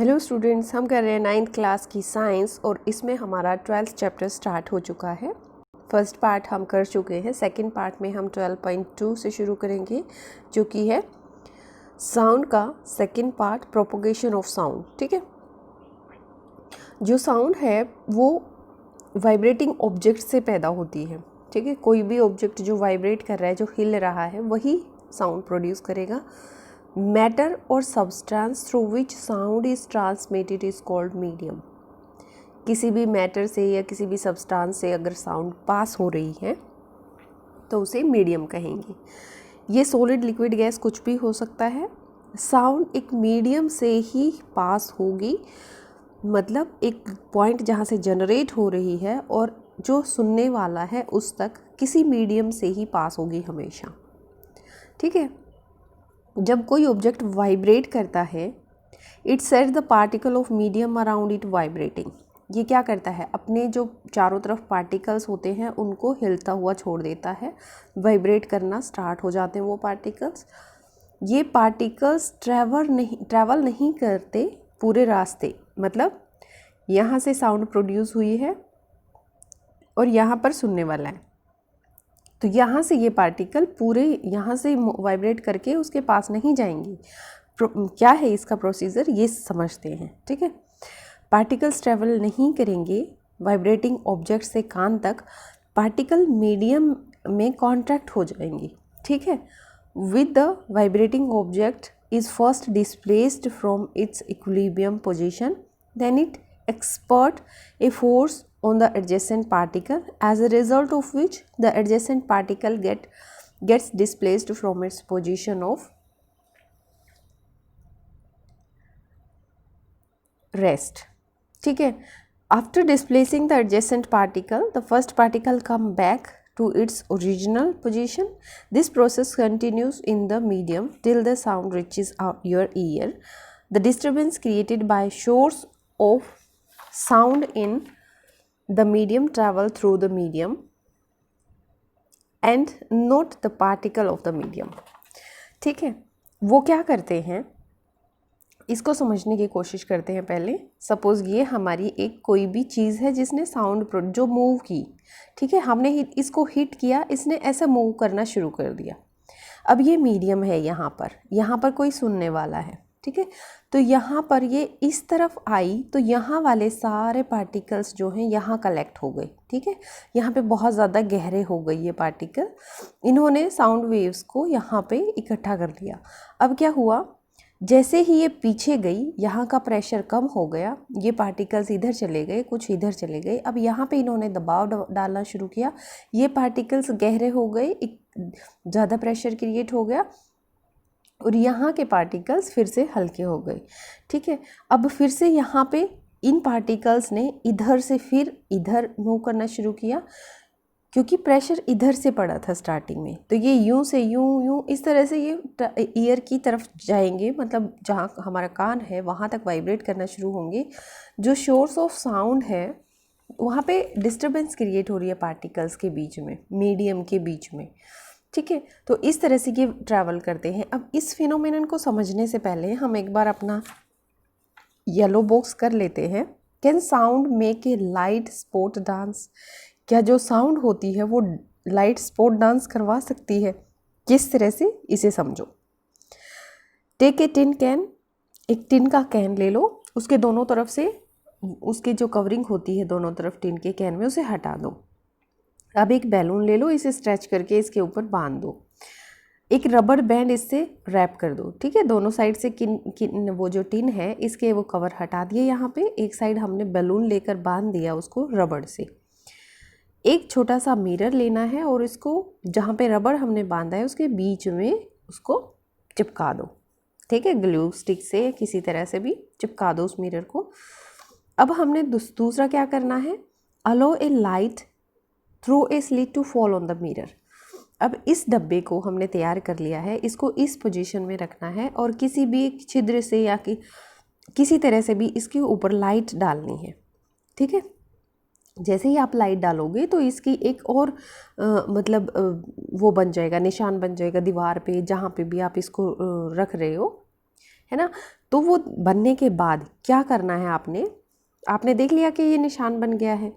Hello students, हम कर रहे हैं 9th क्लास की साइंस और इसमें हमारा 12th चैप्टर स्टार्ट हो चुका है। फर्स्ट पार्ट हम कर चुके हैं। सेकंड पार्ट में हम 12.2 से शुरू करेंगे, जो कि है साउंड का second part, propagation of sound. ठीक है, जो साउंड है वो वाइब्रेटिंग ऑब्जेक्ट से पैदा होती है। ठीक है, कोई भी ऑब्जेक्ट जो वाइब्रेट कर रहा है, जो हिल रहा है, वही साउंड प्रोड्यूस करेगा। मैटर और substance through which sound is transmitted is called medium. किसी भी मैटर से या किसी भी सब्सटेंस से अगर साउंड पास हो रही है तो उसे मीडियम कहेंगे। ये सॉलिड, लिक्विड, गैस कुछ भी हो सकता है। साउंड एक मीडियम से ही पास होगी, मतलब एक पॉइंट जहाँ से जनरेट हो रही है और जो सुनने वाला है उस तक किसी मीडियम से ही पास होगी हमेशा। ठीक है, जब कोई ऑब्जेक्ट वाइब्रेट करता है, it sets the particle of medium around it vibrating. ये क्या करता है, अपने जो चारों तरफ पार्टिकल्स होते हैं उनको हिलता हुआ छोड़ देता है, वाइब्रेट करना स्टार्ट हो जाते हैं वो पार्टिकल्स। ये पार्टिकल्स ट्रैवल नहीं करते पूरे रास्ते, मतलब यहाँ से साउंड प्रोड्यूस हुई है और यहाँ पर सुनने वाला है, तो यहाँ से ये पार्टिकल पूरे यहाँ से वाइब्रेट करके उसके पास नहीं जाएंगी। क्या है इसका प्रोसीजर, ये समझते हैं। ठीक है, पार्टिकल्स ट्रैवल नहीं करेंगे वाइब्रेटिंग ऑब्जेक्ट से कान तक, पार्टिकल मीडियम में कॉन्ट्रैक्ट हो जाएंगी। ठीक है, with the vibrating object is first displaced from its equilibrium position, then it exerts a force on the adjacent particle, as a result of which the adjacent particle gets displaced from its position of rest. ठीक है, after displacing the adjacent particle, the first particle come back to its original position. This process continues in the medium till the sound reaches your ear. The disturbance created by source of sound in the medium travel through the medium and not the particle of the medium. ठीक है, वो क्या करते हैं, इसको समझने की कोशिश करते हैं। पहले सपोज ये हमारी एक कोई भी चीज़ है जिसने साउंड जो मूव की। ठीक है, हमने इसको हिट किया, इसने ऐसे मूव करना शुरू कर दिया। अब ये मीडियम है, यहाँ पर कोई सुनने वाला है। ठीक है, तो यहाँ पर ये इस तरफ आई तो यहाँ वाले सारे पार्टिकल्स जो हैं यहाँ कलेक्ट हो गए। ठीक है, यहाँ पे बहुत ज़्यादा गहरे हो गई ये पार्टिकल, इन्होंने साउंड वेव्स को यहाँ पे इकट्ठा कर लिया। अब क्या हुआ, जैसे ही ये पीछे गई, यहाँ का प्रेशर कम हो गया, ये पार्टिकल्स इधर चले गए, कुछ इधर चले गए। अब यहाँ पे इन्होंने दबाव डालना शुरू किया, ये पार्टिकल्स गहरे हो गए, एक ज़्यादा प्रेशर क्रिएट हो गया और यहाँ के पार्टिकल्स फिर से हल्के हो गए। ठीक है, अब फिर से यहाँ पे इन पार्टिकल्स ने इधर से फिर इधर मूव करना शुरू किया, क्योंकि प्रेशर इधर से पड़ा था स्टार्टिंग में, तो ये यूं से यूं इस तरह से ये ईयर की तरफ जाएंगे, मतलब जहाँ हमारा कान है वहाँ तक वाइब्रेट करना शुरू होंगे। जो सोर्स ऑफ साउंड है वहाँ पे डिस्टर्बेंस क्रिएट हो रही है पार्टिकल्स के बीच में, मीडियम के बीच में। ठीक है, तो इस तरह से ये ट्रैवल करते हैं। अब इस फिनोमेनन को समझने से पहले हम एक बार अपना येलो बॉक्स कर लेते हैं। Can sound make a light spot dance? क्या जो साउंड होती है वो लाइट स्पॉट डांस करवा सकती है? किस तरह से, इसे समझो। टेक ए टिन कैन, एक टिन का कैन ले लो, उसके दोनों तरफ से उसकी जो कवरिंग होती है दोनों तरफ टिन के कैन में, उसे हटा दो। अब एक बैलून ले लो, इसे स्ट्रेच करके इसके ऊपर बांध दो। एक रबड़ बैंड इससे रैप कर दो। ठीक है, दोनों साइड से वो जो टिन है इसके वो कवर हटा दिए। यहाँ पे एक साइड हमने बैलून लेकर बांध दिया उसको रबड़ से। एक छोटा सा मिरर लेना है और इसको जहाँ पे रबड़ हमने बांधा है उसके बीच में उसको चिपका दो। ठीक है, ग्लू स्टिक से किसी तरह से भी चिपका दो उस मिरर को। अब हमने दूसरा क्या करना है, allow a light through a slit to fall on the mirror. अब इस डब्बे को हमने तैयार कर लिया है, इसको इस पोजीशन में रखना है और किसी भी छिद्र से या किसी तरह से भी इसके ऊपर लाइट डालनी है। ठीक है, जैसे ही आप लाइट डालोगे तो इसकी एक और वो बन जाएगा, निशान बन जाएगा दीवार पे, जहाँ पे भी आप इसको रख रहे हो। है ना। तो वो बनने के बाद क्या करना है, आपने देख लिया कि ये निशान बन गया है।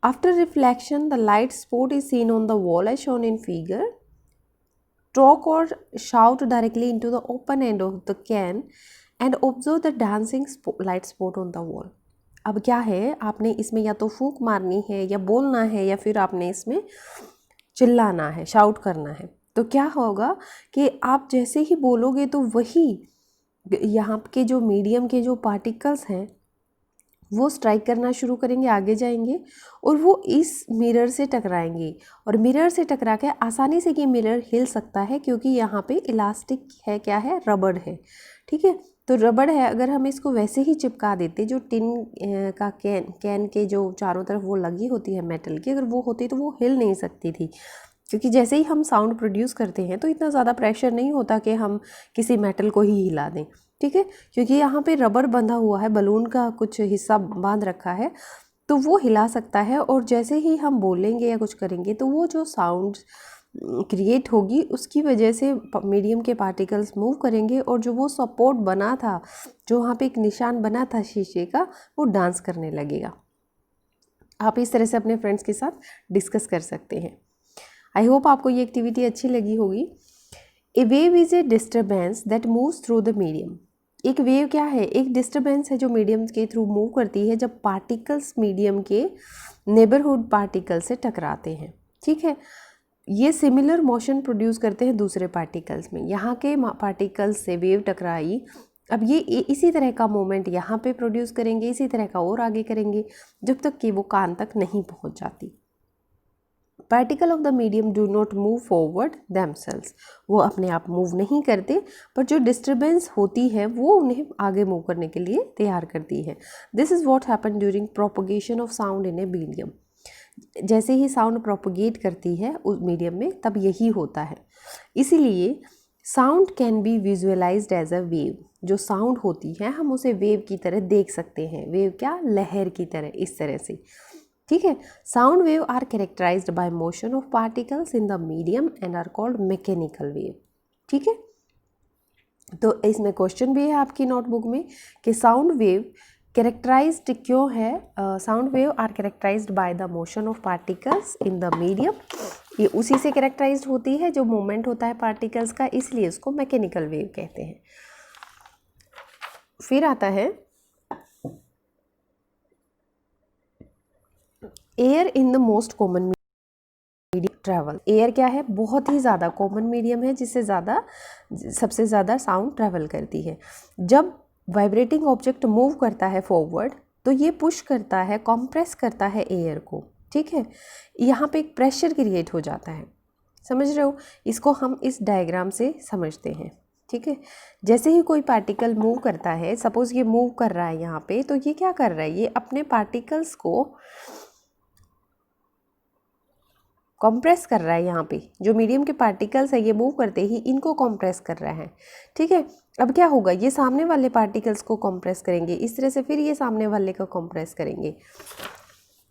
After reflection the light spot is seen on the wall as shown in figure. Talk or shout directly into the open end of the can and observe the dancing light spot on the wall. अब क्या है, आपने इसमें या तो फूंक मारनी है या बोलना है या फिर आपने इसमें चिल्लाना है, शाउट करना है। तो क्या होगा कि आप जैसे ही बोलोगे तो वही यहाँ के जो मीडियम के जो पार्टिकल्स हैं वो स्ट्राइक करना शुरू करेंगे, आगे जाएंगे और वो इस मिरर से टकराएंगे। और मिरर से टकरा के आसानी से ये मिरर हिल सकता है क्योंकि यहाँ पे इलास्टिक है, क्या है, रबड़ है, ठीक है। तो रबड़ है, अगर हम इसको वैसे ही चिपका देते, जो टिन का कैन के जो चारों तरफ वो लगी होती है मेटल की, अगर वो होती तो वो हिल नहीं सकती थी, क्योंकि जैसे ही हम साउंड प्रोड्यूस करते हैं तो इतना ज़्यादा प्रेशर नहीं होता कि हम किसी मेटल को ही हिला दें, ठीक है। क्योंकि यहाँ पे रबर बंधा हुआ है, बलून का कुछ हिस्सा बांध रखा है, तो वो हिला सकता है। और जैसे ही हम बोलेंगे या कुछ करेंगे तो वो जो साउंड क्रिएट होगी उसकी वजह से मीडियम के पार्टिकल्स मूव करेंगे और जो वो सपोर्ट बना था, जो वहाँ पे एक निशान बना था शीशे का, वो डांस करने लगेगा। आप इस तरह से अपने फ्रेंड्स के साथ डिस्कस कर सकते हैं। आई होप आपको ये एक्टिविटी अच्छी लगी होगी। A wave is a disturbance that moves through the medium. एक वेव क्या है, एक डिस्टर्बेंस है जो मीडियम के थ्रू मूव करती है जब पार्टिकल्स मीडियम के नेबरहुड पार्टिकल से टकराते हैं, ठीक है। ये सिमिलर मोशन प्रोड्यूस करते हैं दूसरे पार्टिकल्स में। यहाँ के पार्टिकल्स से वेव टकराई, अब ये इसी तरह का मोमेंट यहाँ पे प्रोड्यूस करेंगे, इसी तरह का और आगे करेंगे जब तक कि वो कान तक नहीं पहुँच जाती। Particle of the medium do not move forward themselves, वो अपने आप मूव नहीं करते, पर जो डिस्टर्बेंस होती है वो उन्हें आगे मूव करने के लिए तैयार करती है। This is what happen during propagation of sound in a medium. जैसे ही साउंड प्रोपोगेट करती है उस मीडियम में, तब यही होता है। इसीलिए sound can be visualized as a wave. जो साउंड होती है हम उसे वेव की तरह देख सकते हैं। वेव क्या, लहर की तरह, इस तरह से, ठीक है। Sound wave are characterized by motion of particles in the medium and are called mechanical wave, ठीक है। तो इसमें क्वेश्चन भी है आपकी नोटबुक में कि साउंड वेव कैरेक्टराइज्ड क्यों है। Sound wave are characterized by the motion of particles in the medium. ये उसी से कैरेक्टराइज्ड होती है जो मूवमेंट होता है पार्टिकल्स का, इसलिए इसको मैकेनिकल वेव कहते हैं। फिर आता है air in the most common medium travel. Air क्या है, बहुत ही ज़्यादा कॉमन मीडियम है जिससे सबसे ज़्यादा साउंड ट्रैवल करती है। जब वाइब्रेटिंग ऑब्जेक्ट मूव करता है फॉरवर्ड तो ये पुश करता है, कंप्रेस करता है एयर को, ठीक है। यहाँ पे एक प्रेशर क्रिएट हो जाता है, समझ रहे हो। इसको हम इस डायग्राम से समझते हैं, ठीक है। जैसे ही कोई पार्टिकल मूव करता है, सपोज ये मूव कर रहा है यहाँ पे, तो ये क्या कर रहा है, ये अपने पार्टिकल्स को कंप्रेस कर रहा है। यहाँ पे जो मीडियम के पार्टिकल्स है ये मूव करते ही इनको कंप्रेस कर रहा है, ठीक है। अब क्या होगा, ये सामने वाले पार्टिकल्स को कंप्रेस करेंगे इस तरह से, फिर ये सामने वाले को कंप्रेस करेंगे,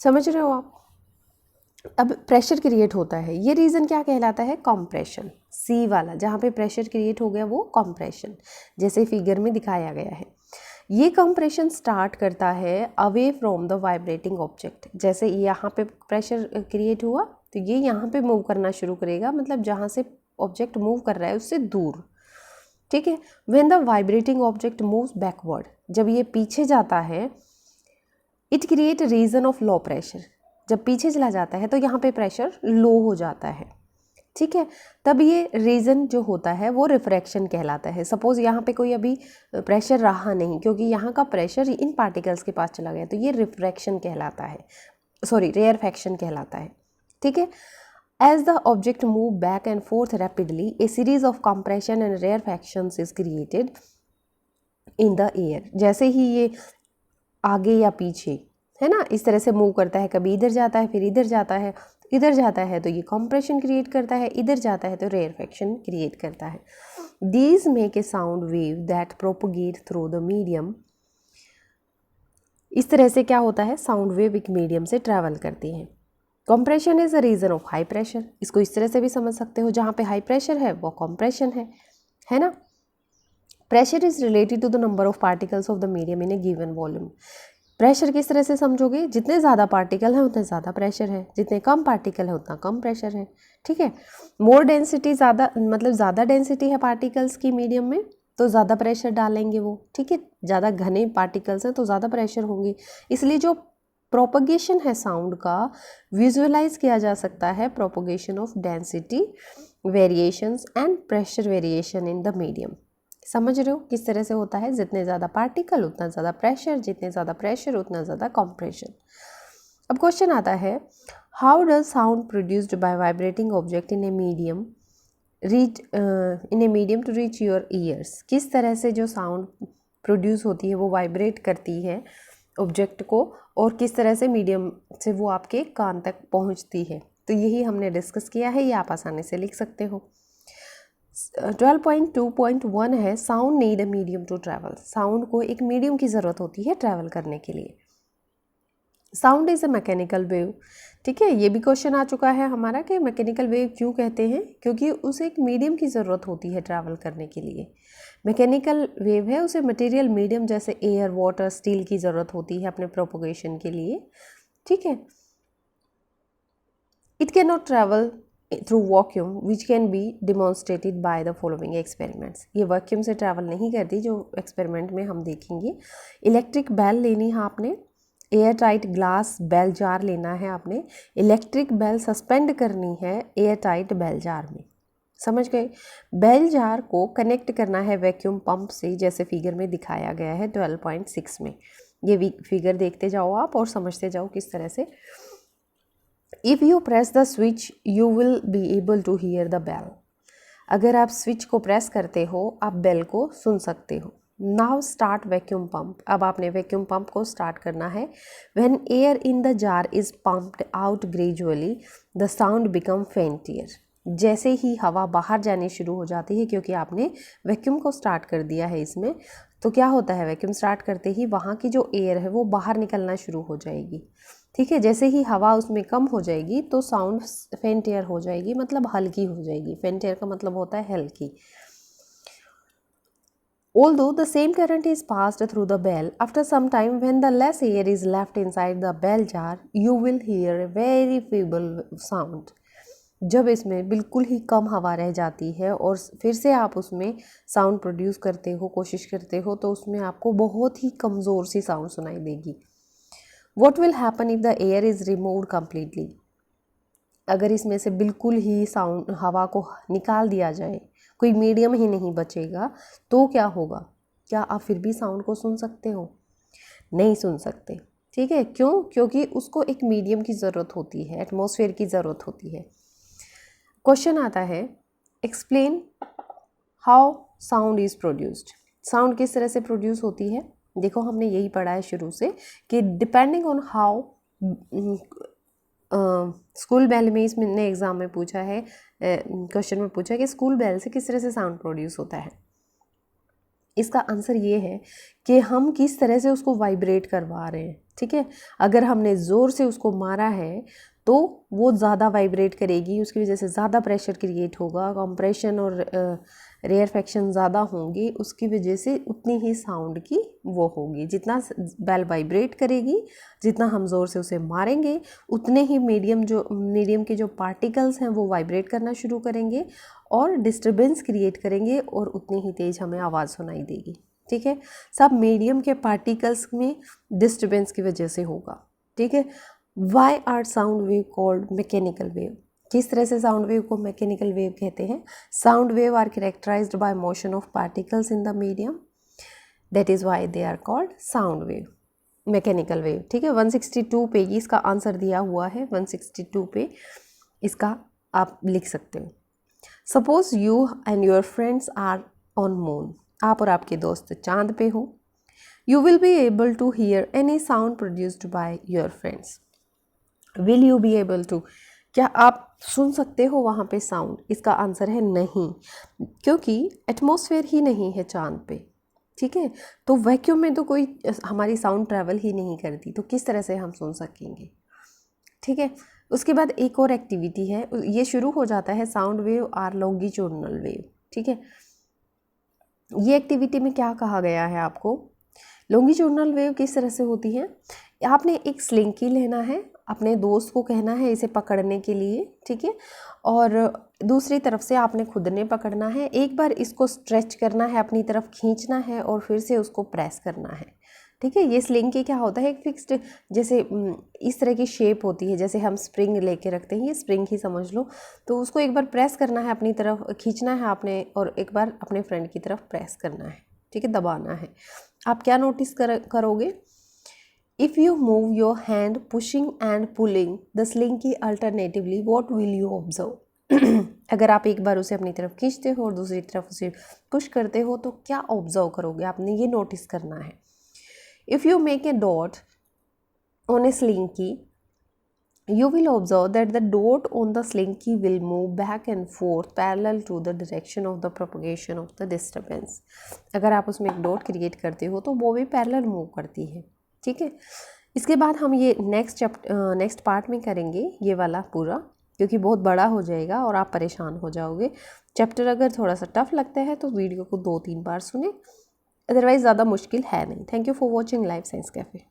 समझ रहे हो आप। अब प्रेशर क्रिएट होता है, ये रीज़न क्या कहलाता है, कंप्रेशन। सी वाला जहाँ पे प्रेशर क्रिएट हो गया वो कंप्रेशन, जैसे फिगर में दिखाया गया है। ये कंप्रेशन स्टार्ट करता है away from the vibrating object. जैसे यहाँ पे प्रेशर क्रिएट हुआ तो ये यहाँ पे मूव करना शुरू करेगा, मतलब जहाँ से ऑब्जेक्ट मूव कर रहा है उससे दूर, ठीक है। When the vibrating object moves backward, जब ये पीछे जाता है, it create region of low pressure. जब पीछे चला जाता है तो यहाँ पे प्रेशर लो हो जाता है, ठीक है। तब ये रीज़न जो होता है वो रिफ्रैक्शन कहलाता है। सपोज़ यहाँ पे कोई अभी प्रेशर रहा नहीं क्योंकि यहाँ का प्रेशर इन पार्टिकल्स के पास चला गया, तो ये रिफ्रैक्शन कहलाता है, सॉरी रेयरफैक्शन कहलाता है, ठीक है। As the object move back and forth rapidly a series of compression and rarefactions is created in the air. जैसे ही ये आगे या पीछे, है ना, इस तरह से मूव करता है, कभी इधर जाता है फिर इधर जाता है, इधर जाता है तो ये कंप्रेशन क्रिएट करता है, इधर जाता है तो रेयरफैक्शन क्रिएट करता है। These make a sound wave that propagate through the medium. इस तरह से क्या होता है, साउंड वेव एक मीडियम से ट्रैवल करती है। Compression is a region of high pressure, इसको इस तरह से भी समझ सकते हो, जहाँ पे हाई प्रेशर है वो कंप्रेशन है ना। Pressure is related to the number of particles of the medium in a given volume. Pressure किस तरह से समझोगे, जितने ज़्यादा पार्टिकल हैं उतने ज़्यादा प्रेशर है, जितने कम पार्टिकल है उतना कम प्रेशर है। ठीक है, मोर डेंसिटी, ज़्यादा मतलब ज़्यादा डेंसिटी है पार्टिकल्स की मीडियम में तो ज़्यादा प्रेशर डालेंगे वो। ठीक है, ज़्यादा घने पार्टिकल्स हैं तो ज़्यादा प्रेशर होंगे। इसलिए जो प्रोपगेशन है साउंड का विजुअलाइज किया जा सकता है propagation of density variations and pressure variation in the medium. समझ रहे हो किस तरह से होता है, जितने ज़्यादा पार्टिकल उतना ज़्यादा प्रेशर, जितने ज़्यादा प्रेशर उतना ज़्यादा कंप्रेशन। अब क्वेश्चन आता है, how does sound produced by vibrating object in a medium to reach your ears. किस तरह से जो साउंड प्रोड्यूस होती है वो वाइब्रेट करती है ऑब्जेक्ट को और किस तरह से मीडियम से वो आपके कान तक पहुंचती है। तो यही हमने डिस्कस किया है, ये आप आसानी से लिख सकते हो। 12.2.1 है, sound need a medium to travel. Sound को एक मीडियम की ज़रूरत होती है ट्रैवल करने के लिए। Sound is a mechanical wave. ठीक है, ये भी क्वेश्चन आ चुका है हमारा कि मैकेनिकल वेव क्यों कहते हैं, क्योंकि उसे एक मीडियम की ज़रूरत होती है ट्रैवल करने के लिए। मैकेनिकल वेव है, उसे मटेरियल मीडियम जैसे एयर, वाटर, स्टील की ज़रूरत होती है अपने प्रोपोगेशन के लिए। ठीक है, it can not travel through vacuum which can be demonstrated by the following experiments. ये वैक्यूम से ट्रैवल नहीं करती, जो एक्सपेरिमेंट में हम देखेंगे। इलेक्ट्रिक बेल लेनी है आपने, air tight glass bell jar लेना है आपने, इलेक्ट्रिक बेल सस्पेंड करनी है एयर टाइट बेल जार में। समझ गए। बेल जार को कनेक्ट करना है वैक्यूम पंप से, जैसे फिगर में दिखाया गया है 12.6 में। ये फिगर देखते जाओ आप और समझते जाओ किस तरह से। If you press the switch you will be able to hear the bell. अगर आप स्विच को प्रेस करते हो आप बेल को सुन सकते हो। Now start vacuum pump. अब आपने वैक्यूम पंप को स्टार्ट करना है। When air in the jar is pumped out gradually the sound become fainter. जैसे ही हवा बाहर जानी शुरू हो जाती है, क्योंकि आपने वैक्यूम को स्टार्ट कर दिया है इसमें, तो क्या होता है वैक्यूम स्टार्ट करते ही वहाँ की जो एयर है वो बाहर निकलना शुरू हो जाएगी। ठीक है, जैसे ही हवा उसमें कम हो जाएगी तो साउंड फेंटियर हो जाएगी, मतलब हल्की हो जाएगी। फेंटियर का मतलब होता है हल्की। Although the same current is passed through the bell, after some time when the less air is left inside the bell jar, you will hear a very feeble sound. जब इसमें बिल्कुल ही कम हवा रह जाती है और फिर से आप उसमें साउंड प्रोड्यूस करते हो, कोशिश करते हो, तो उसमें आपको बहुत ही कमज़ोर सी साउंड सुनाई देगी। What will happen if the air is removed completely? अगर इसमें से बिल्कुल ही साउंड हवा को निकाल दिया जाए, कोई मीडियम ही नहीं बचेगा, तो क्या होगा? क्या आप फिर भी साउंड को सुन सकते हो? नहीं सुन सकते। ठीक है, क्यों? क्योंकि उसको एक मीडियम की ज़रूरत होती है, एटमॉस्फेयर की ज़रूरत होती है। क्वेश्चन आता है, explain how sound is produced. Sound किस तरह से प्रोड्यूस होती है? देखो हमने यही पढ़ा है शुरू से कि depending on how, school bell में इसने एग्ज़ाम में पूछा है, क्वेश्चन में पूछा है कि स्कूल बेल से किस तरह से साउंड प्रोड्यूस होता है। इसका आंसर ये है कि हम किस तरह से उसको वाइब्रेट करवा रहे हैं। ठीक है, अगर हमने ज़ोर से उसको मारा है तो वो ज़्यादा वाइब्रेट करेगी, उसकी वजह से ज़्यादा प्रेशर क्रिएट होगा, कंप्रेशन और रेयरफेक्शन ज़्यादा होंगी, उसकी वजह से उतनी ही साउंड की वो होगी। जितना बेल वाइब्रेट करेगी, जितना हम ज़ोर से उसे मारेंगे, उतने ही मीडियम के जो पार्टिकल्स हैं वो वाइब्रेट करना शुरू करेंगे और डिस्टर्बेंस क्रिएट करेंगे और उतनी ही तेज़ हमें आवाज़ सुनाई देगी। ठीक है, सब मीडियम के पार्टिकल्स में डिस्टर्बेंस की वजह से होगा। ठीक है, why are sound wave called mechanical wave. किस तरह से साउंड वेव को मैकेनिकल वेव कहते हैं? Sound wave are characterized by motion of particles in the medium, that is why they are called sound wave, mechanical wave. ठीक है, 162 पे इसका आंसर दिया हुआ है, 162 पे इसका आप लिख सकते हो। Suppose you and your friends are on moon. आप और आपके दोस्त चांद पे हो। You will be able to hear any sound produced by your friends. Will you be able to, क्या आप सुन सकते हो वहाँ पे साउंड? इसका आंसर है नहीं, क्योंकि एटमॉस्फेयर ही नहीं है चांद पे। ठीक है, तो वैक्यूम में तो कोई हमारी साउंड ट्रैवल ही नहीं करती, तो किस तरह से हम सुन सकेंगे? ठीक है, उसके बाद एक और एक्टिविटी है, ये शुरू हो जाता है sound wave are longitudinal wave. ठीक है, ये एक्टिविटी में क्या कहा गया है आपको, लॉन्गिट्यूडनल वेव किस तरह से होती है। आपने एक स्लिंकी लेना है, अपने दोस्त को कहना है इसे पकड़ने के लिए, ठीक है, और दूसरी तरफ से आपने खुद ने पकड़ना है। एक बार इसको स्ट्रेच करना है, अपनी तरफ खींचना है और फिर से उसको प्रेस करना है, ठीक है। ये स्लिंकी क्या होता है, एक फिक्स्ड जैसे इस तरह की शेप होती है, जैसे हम स्प्रिंग लेके रखते हैं, ये स्प्रिंग ही समझ लो। तो उसको एक बार प्रेस करना है, अपनी तरफ खींचना है आपने, और एक बार अपने फ्रेंड की तरफ प्रेस करना है, ठीक है, दबाना है। आप क्या नोटिस करोगे, if you move your hand pushing and pulling the slinky alternatively what will you observe. अगर आप एक बार उसे अपनी तरफ खींचते हो और दूसरी तरफ उसे पुश करते हो तो क्या ऑब्जर्व करोगे, आपने ये नोटिस करना है। If you make a dot on a slinky, you will observe that the dot on the slinky will move back and forth parallel to the direction of the propagation of the disturbance. अगर आप उसमें एक dot create करते हो तो वो भी parallel move करती है, ठीक है। इसके बाद हम ये नेक्स्ट पार्ट में करेंगे ये वाला पूरा, क्योंकि बहुत बड़ा हो जाएगा और आप परेशान हो जाओगे। चैप्टर अगर थोड़ा सा टफ लगता है तो वीडियो को 2-3 बार सुने, अदरवाइज़ ज़्यादा मुश्किल है नहीं। Thank you for watching live science cafe.